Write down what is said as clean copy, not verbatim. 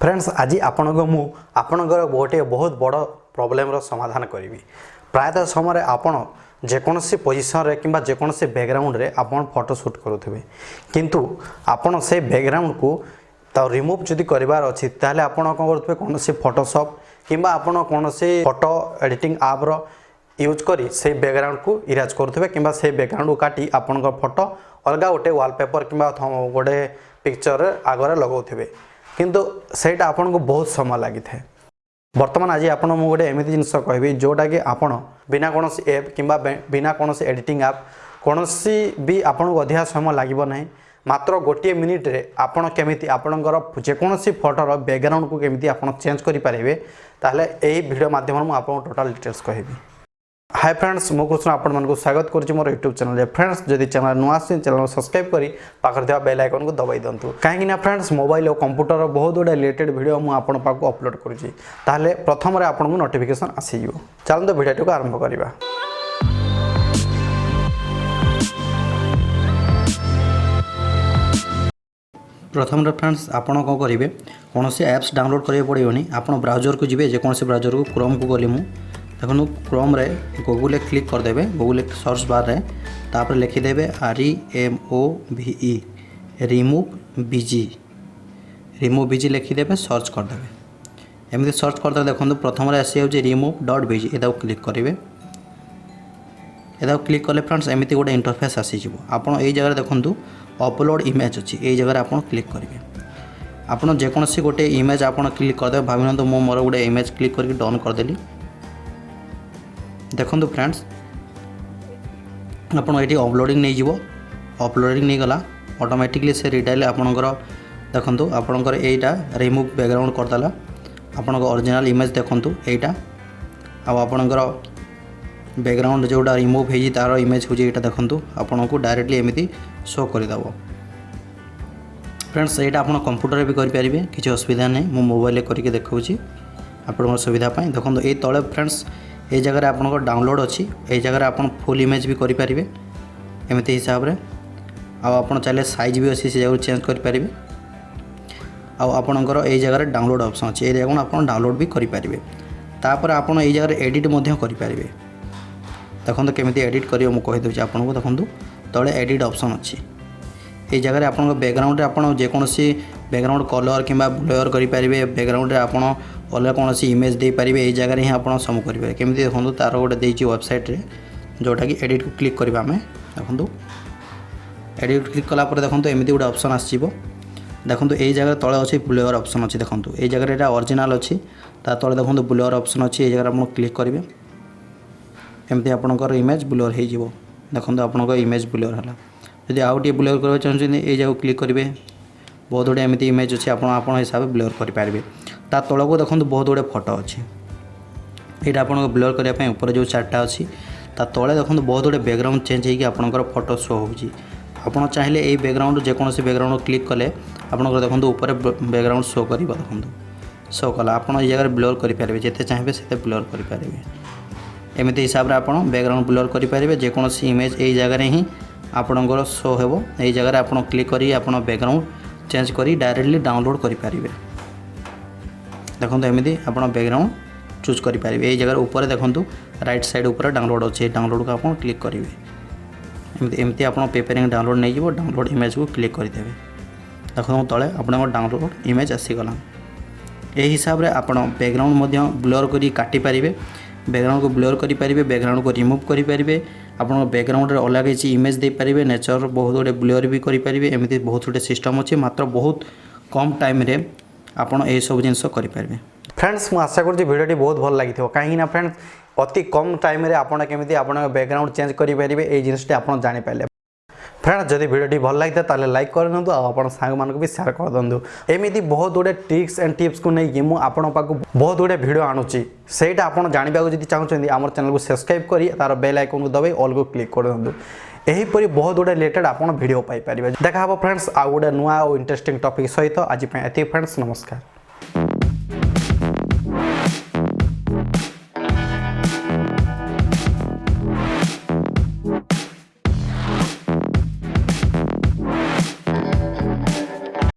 Friends आज आपणकर गोटे बहुत बड़ प्रोब्लेम समाधान करी। प्रायतः समय आपण जेकोसी पोजिशन रे कि जेकोसी बैकग्राउंड रे आपण फोटो शूट करुवे किंतु आपण से बैकग्राउंड को तो रिमूव जदि करार अच्छी ताहले आपण कौन करुवे कौन फोटोशॉप कि आपण कौन फोटो एडिटिंग आप रो यूज करी से बैकग्राउंड को इरेज करुवे कि से बैकग्राउंड को काटी आपण फोटो अलग गोटे वॉलपेपर कि गोटे पिक्चर आगे लगाऊे किंतु सेटा आपन को बहुत समय लगी था। बर्तमान आज आपन मु गोटे एमती जिनस कहबी जोटा कि आपन बिना कौन एप कि बिना कौन एडिटिंग आप कौन भी आपन को अधिक समय लगे ना मात्र गोटे मिनिट रे आपन केमिति आपनकर जेकोसी फोटोर बैकग्राउंड को केमिति आपन चेंज करि पारिबे ताहले एही वीडियो माध्यम में आपन टोटल डिटेल्स कहबी। हाय फ्रेंड्स मु कृष्ण आपण मानकु स्वागत करूछि मोर यूट्यूब चैनल। फ्रेंड्स जदि चैनल नुआ आसी चैनल सब्सक्राइब करी पाखर देवा बेल आइकन को दबाई दंतु काहे ना फ्रेंड्स मोबाइल और कंप्यूटर बहुत गुडे रिलेटेड वीडियो मु आपण पाखु अपलोड करूछि ताहले प्रथम रे आपण को नोटिफिकेशन आसी जिवो। चलंतु वीडियो को आरंभ करिबा। प्रथम रे फ्रेंड्स आपण को करिवे कौन से एप्स डाउनलोड करिवे पड़ियोनी आपण ब्राउजर को जिवे जे कौन से ब्राउजर को क्रोम को गली मु देखो क्रोम रे गूगल क्लिक करदे गूगल सर्च बार रे तापर लिखिदेवे REMOVE remove.bg लिखिदेवे सर्च करदे एमती सर्च करदे देखो प्रथम आसी जाऊँ remove.bg एदा क्लिक करेंगे एदा क्लिक कले फ्रेंड्स एमती गोटे इंटरफेस आसीज आप जगह देखूँ अपलोड इमेज अच्छी यही जगह आप क्लिक करेंगे आपड़ जेकोसी गोटे इमेज आप क्लिक करदे भाव तो मो मोर गोटे इमेज क्लिक करके डन करदेली देखो फ्रेंड्स आपड़ ये अपलोडिंग नहीं जीवो अपलोडिंग नहीं गला ऑटोमेटिकली से रिडाइल आपणकर देखो आपणकर यहीटा रिमूव बैकग्राउंड करदेला आपण ओरिजिनल इमेज देखूँ यहीटा आपणकर बैकग्राउंड जोटा रिमूव हो तार इमेज हूँ यहाँ देखूँ आपन को डायरेक्टली एमती शो करदेव। फ्रेंड्स यहाँ आप कंप्यूटर भी करेंगे किसी असुविधा नहीं मो मोबाइल करके देखा आपण सुविधा देखो ये तले फ्रेंड्स ये जगह आपन डाउनलोड अच्छी ये जगह आप फुल इमेज भी करेंगे एमती हिसाब से आप चाहिए साइज भी अच्छी से जगह चेंज करेंगे आपणकर ये जगह डाउनलोड ऑप्शन अच्छी ये जगह आप डाउनलोड भी करेंगे तापर आप ये जगह एडिट करेंगे देखो केमी एडिट कर कहीदे आपको देखो तले एडिट ऑप्शन अच्छी ये जगह आप बैकग्राउंड आप जेकोसी बैकग्राउंड कलर कि ब्लर करेंगे बैकग्राउंड आप अलग कौन इमेज दे पारे यही जगह ही आप सब करेंगे केमी देखो तार गोटे देती वेबसाइट रे जोटा कि एडिट को क्लिक करवा आम देखो एडिट क्लिक कलापर देखो एमती गोटे ऑप्शन आसो देखो यही जगह तले अच्छे ब्लर ऑप्शन अच्छी देखो ये जगह यहाँ ओरिजिनल अच्छी तले देखो ब्लर ऑप्शन अच्छी ये जगह आप क्लिक करेंगे एमती आपणकर इमेज ब्लर हो देखो आपंकर इमेज ब्लर है जदि आउ टे ब्लर करवा चाहते ये जगह क्लिक करेंगे बहुत गुड़े एमती इमेज अच्छी आप हिसाब से ब्लर करेंगे ता तल को देखो बहुत गुड़े फोटो अच्छी यहाँ आप ब्लर करने ऊपर जो चार्टा अच्छी ता तले देखो बहुत गुड़े बैकग्राउंड चेंज होगी आपंकर फोटो शो होगी आप चाहिए ये बैकग्राउंड जेकोसी बैकग्राउंड क्लिक कले आपंकर देखो ऊपर बैकग्राउंड शो कर देखो शो कला आप जगह ब्लर करेंगे जिते चाहिए से ब्लर करेंगे एमती हिसाब से आप बैकग्राउंड ब्लर करेंगे जेकोसी इमेज यही जगह ही आपणकर शो हो यही जगह आप क्लिक कर बैकग्राउंड चेंज कर डायरेक्टली डाउनलोड करेंगे देखो एमती आप बैकग्राउंड चूज करेंगे यही जगह ऊपर देखो राइट साइड ऊपर डाउनलोड अच्छे डाउनलोड को आप क्लिक करेंगे एमती आप पेपरिंग डाउनलोड नहीं जीव डाउनलोड इमेज को क्लिक करदे देखो तले आप डाउनलोड इमेज आसीगला यही हिसाब से आप बैकग्राउंड ब्लर कर काटी पारे बैकग्राउंड को ब्लर करेंगे बैकग्राउंड को रिमूव करेंगे आप बैकग्राउंड रे अलग किसी इमेज दे पारे नेचर बहुत गुड़े ब्लर भी करेंगे एमती बहुत गुड़े सिस्टम अच्छे मात्र बहुत कम टाइम रे आपड़ ये सब जिन करेंगे। फ्रेंड्स मुझे आशा करुँच भिडियो बहुत भल लगी कहीं फ्रेंड्स अति कम टाइम रे आपड़ केमी आप बैकग्राउंड चेंज करेंगे ये जिनस आप जानीपारे। फ्रेंड्स जदि भिडियो भल लगी था लाइक कर दिंतु आप सांग मान भी शेयर कर दिंतु एमती बहुत गुड़े ट्रिक्स एंड टिप्स को लेकिन मुझे आपण पाक बहुत गुड़े भिडियो आणुची सेटा आप जानवा जब चाहते आम चैनल को सब्सक्राइब कर तार बेल आइकन को दबाई ऑल को क्लिक कर दिंतु यहीपरि बहुत गुड़े रिलेटेड आप भिडियो पाइपर देखा फ्रेंड्स आउ गोटे नुआ और इंटरेस्टिंग टॉपिक सहित आज फ्रेंड्स नमस्कार।